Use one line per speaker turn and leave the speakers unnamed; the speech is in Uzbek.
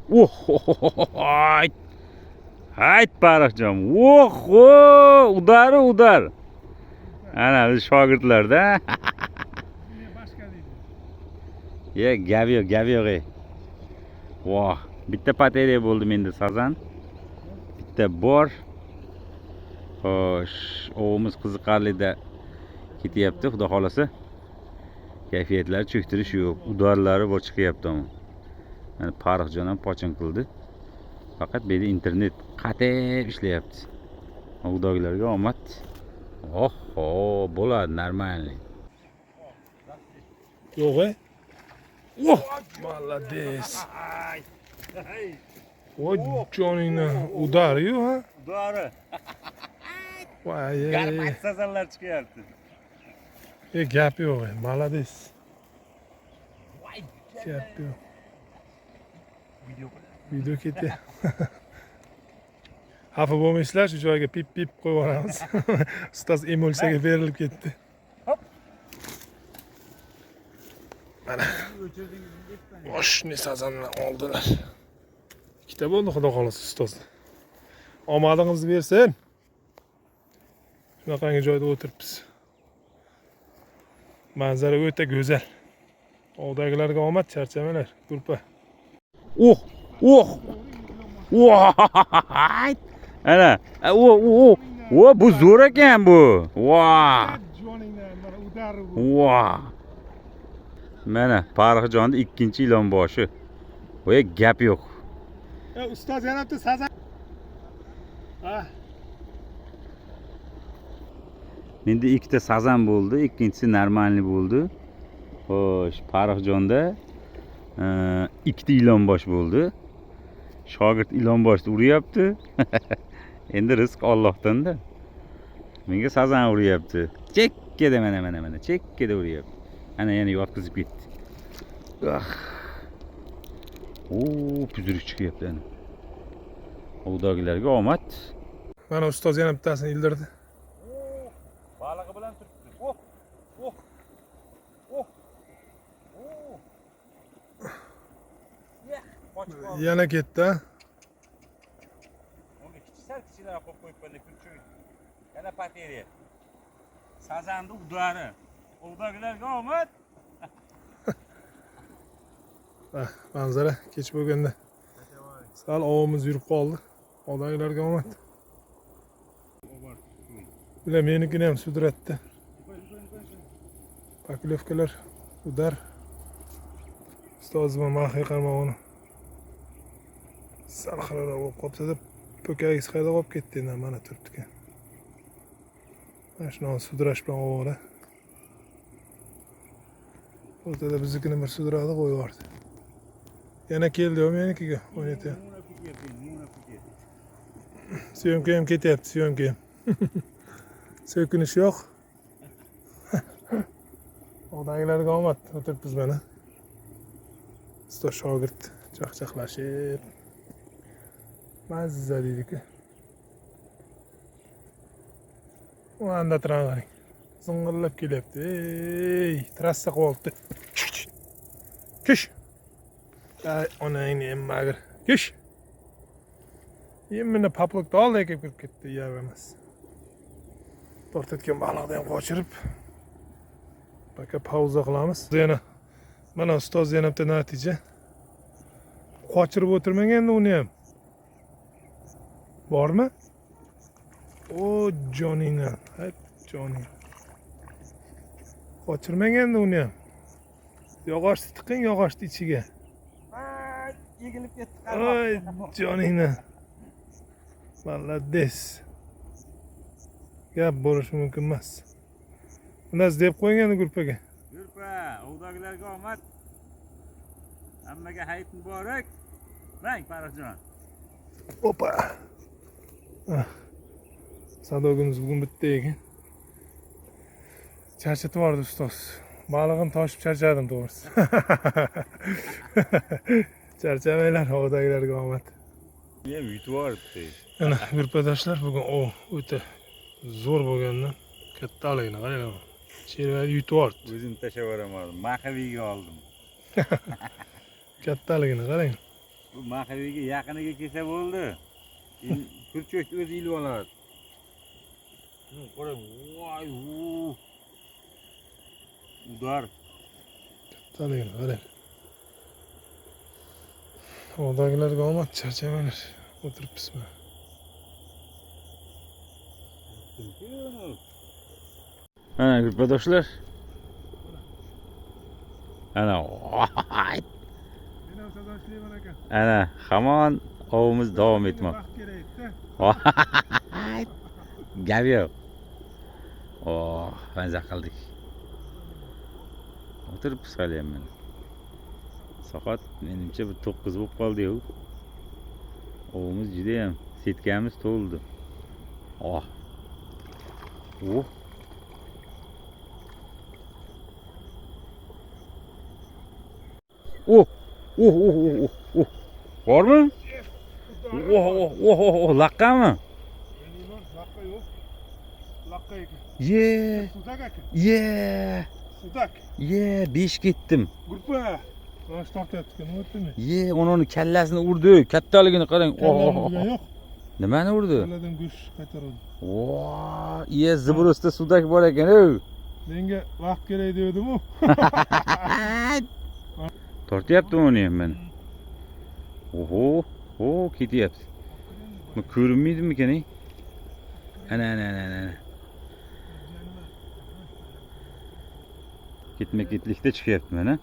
Hayt. Hayt Pariqjon. Udar. Ana biz shogirdlarda. Ye, gap yo'q. Voh, bitta bateriya bo'ldi menda sazan. Bitta bor. Xo'sh, o'g'imiz qiziqarlida ketyapti, xudo xolasa. Kayfiyatlari cho'ktirish yo'q, udarlari bor chiqyapti. Mana Pariqjon ham pochin qildi. Faqat bu yerda internet qatib ishlayapti. Xudogilarga omad. Oho, bo'ladi, нормальный.
Yo'q. Oh, молодец. Voy joningni udari-yu, ha?
Udari.
Voy.
Garbat sazanlar chiqyapti.
Gap yo'q, молодец. Gap yo'q. Video ketdi. Xafa bo'lmaysizlar, shu joyga pip qo'yib yuboramiz. Ustoz emulsiyaga berilib ketdi. Mana. Oshni sazanlar oldilar. Ikkita bo'ldi, xudo xolasa ustoz. Omadingizni bersin. Shunaqangi joyda o'tiribmiz. Manzara o'ta go'zal. Ovdagilarga omad, charchamanglar, gruppa.
Ana, bu zo'r ekan bu. Mana Pariqjonning ikkinchi ilon boshi. Voy gap yo'q.
Ustoz yana bitta sazan.
Menda ikkita sazan bo'ldi, ikkinchisi normalniy bo'ldi. Xo'sh, Pariqjonda ikkita ilon bosh bo'ldi. Shogird ilon boshni uryapti. Endi rizq Allohdan-da. Menga sazan uryapti. Chekkada mana chekkada uryapti. Ana yana yotqizib ketdi. Puzuruk chiqyapti ana. Ovdagilarga omad.
Mana ustoz yana bittasini ildirdi.
Balig'i bilan turibdi.
Yana ketdi.
Unga kichiklar qo'yib qo'yibman, kulchoy. Yana bateriya. Sazanni udari. Ovdagilarga omad.
Manzara kech bo'lganda sal ovimiz yurib qoldi. Ovdagilarga omad. Bular menikini ham sudratdi. Paklovkalar udar. Ustozim maxfiy qarmog'ini sal xiraroq bo'lib qolibdi deb po'kagingiz qayda qolib ketdi endi mana turibdi ekan. Mana shuni sudrash bilan ovora. O'rtada biznikini bir sudradi qo'yib yubordi. Yana keldi menikiga o'ynatyapti. Syomka ham ketyapti, syomka ham. So'kinish yo'q. Ovdagilarga omad, o'tiribmiz mana. Ustoz shogird chaqchaqlashib. Mazza deydi-ku. Unda turanglaring. Zing'irlab kelyapti. Ey, trassa qoldi. Kish. Ay, onangni ham mag'ir. Kish. Yemini paplokda oldi kirib ketdi, yaramas. Tortayotgan baliqni ham qochirib. Baka pauza qilamiz. Yana mana ustoz yana bitta natija. Qochirib o'tirmang endi uni ham. Bormi? O joningni, hayt joning. Qochirmang endi uni ham. Yog'ochni tiqing, yog'ochni ichiga.
Egilib ketdi.
Ay joningni. Молодец. Gap bo'lishi mumkin emas. Bundan deb qo'ying endi gruppaga.
Gruppa, ovdagilarga omad. Hammaga hayit muborak. Mang Pariqjon.
Opa. Sadogimiz bugun bitta ekan. Charchatib yubordi ustoz. Balig'im toshib charchadim to'g'risi. Charchamanglar, ovdagilarga omad.
Yem yutib yuboribdi.
Ana gruppadoshlar bugun o'ta zo'r bo'lgandan kattaligini qarang. Chervani yutib yubordi.
O'zim tashlab yuboraman. Maxaviyga oldim.
Kattaligini qarang.
Bu mahallege yaqiniga kelsa bo'ldi. Kurcho'k o'zi ilib oladi. Qarang, voy, udar.
Kattaligini qarang. Ovdagilarga omad, charchamanlar. O'tiribsizmi?
Ana gurpadoshlar. Ana
Men ham sazon ishlayman aka.
ana hamon ovimiz davom etmoqda.
Vaqt kerak-da.
Gap yo'q. Oh, maza qildik. O'tiribmiz hali ham mana. Soat menimcha bir 9 bo'lib qoldi-yu. Ovimiz juda ham setkamiz to'ldi. Oh. Oh. Oh. Oh, oh, oh, oh. Bormi? Oh, oh, oh, oh, laqqami?
Menimon laqqa yo'q. Laqqa ekan.
Ye.
Sudak aka.
Ye.
Sudak.
Ye, 5 ketdim.
Gurpa. Mana tortyapti, nima o'tdimi?
Ye, onun kallasini urdi. Kattaligini qarang. Oh.
Yo'q.
Nimani urdi?
Kalladan go'sht qaytaradi.
Voy, ye, zibrusda sudak bor ekan-ku.
Menga vaqt kerak dedim-ku.
Tortyapti uni ham mana. Oho, o, ketyapti. Bu ko'rinmaydimi-kan? Ana. Ketma-ketlikda chiqyapti mana.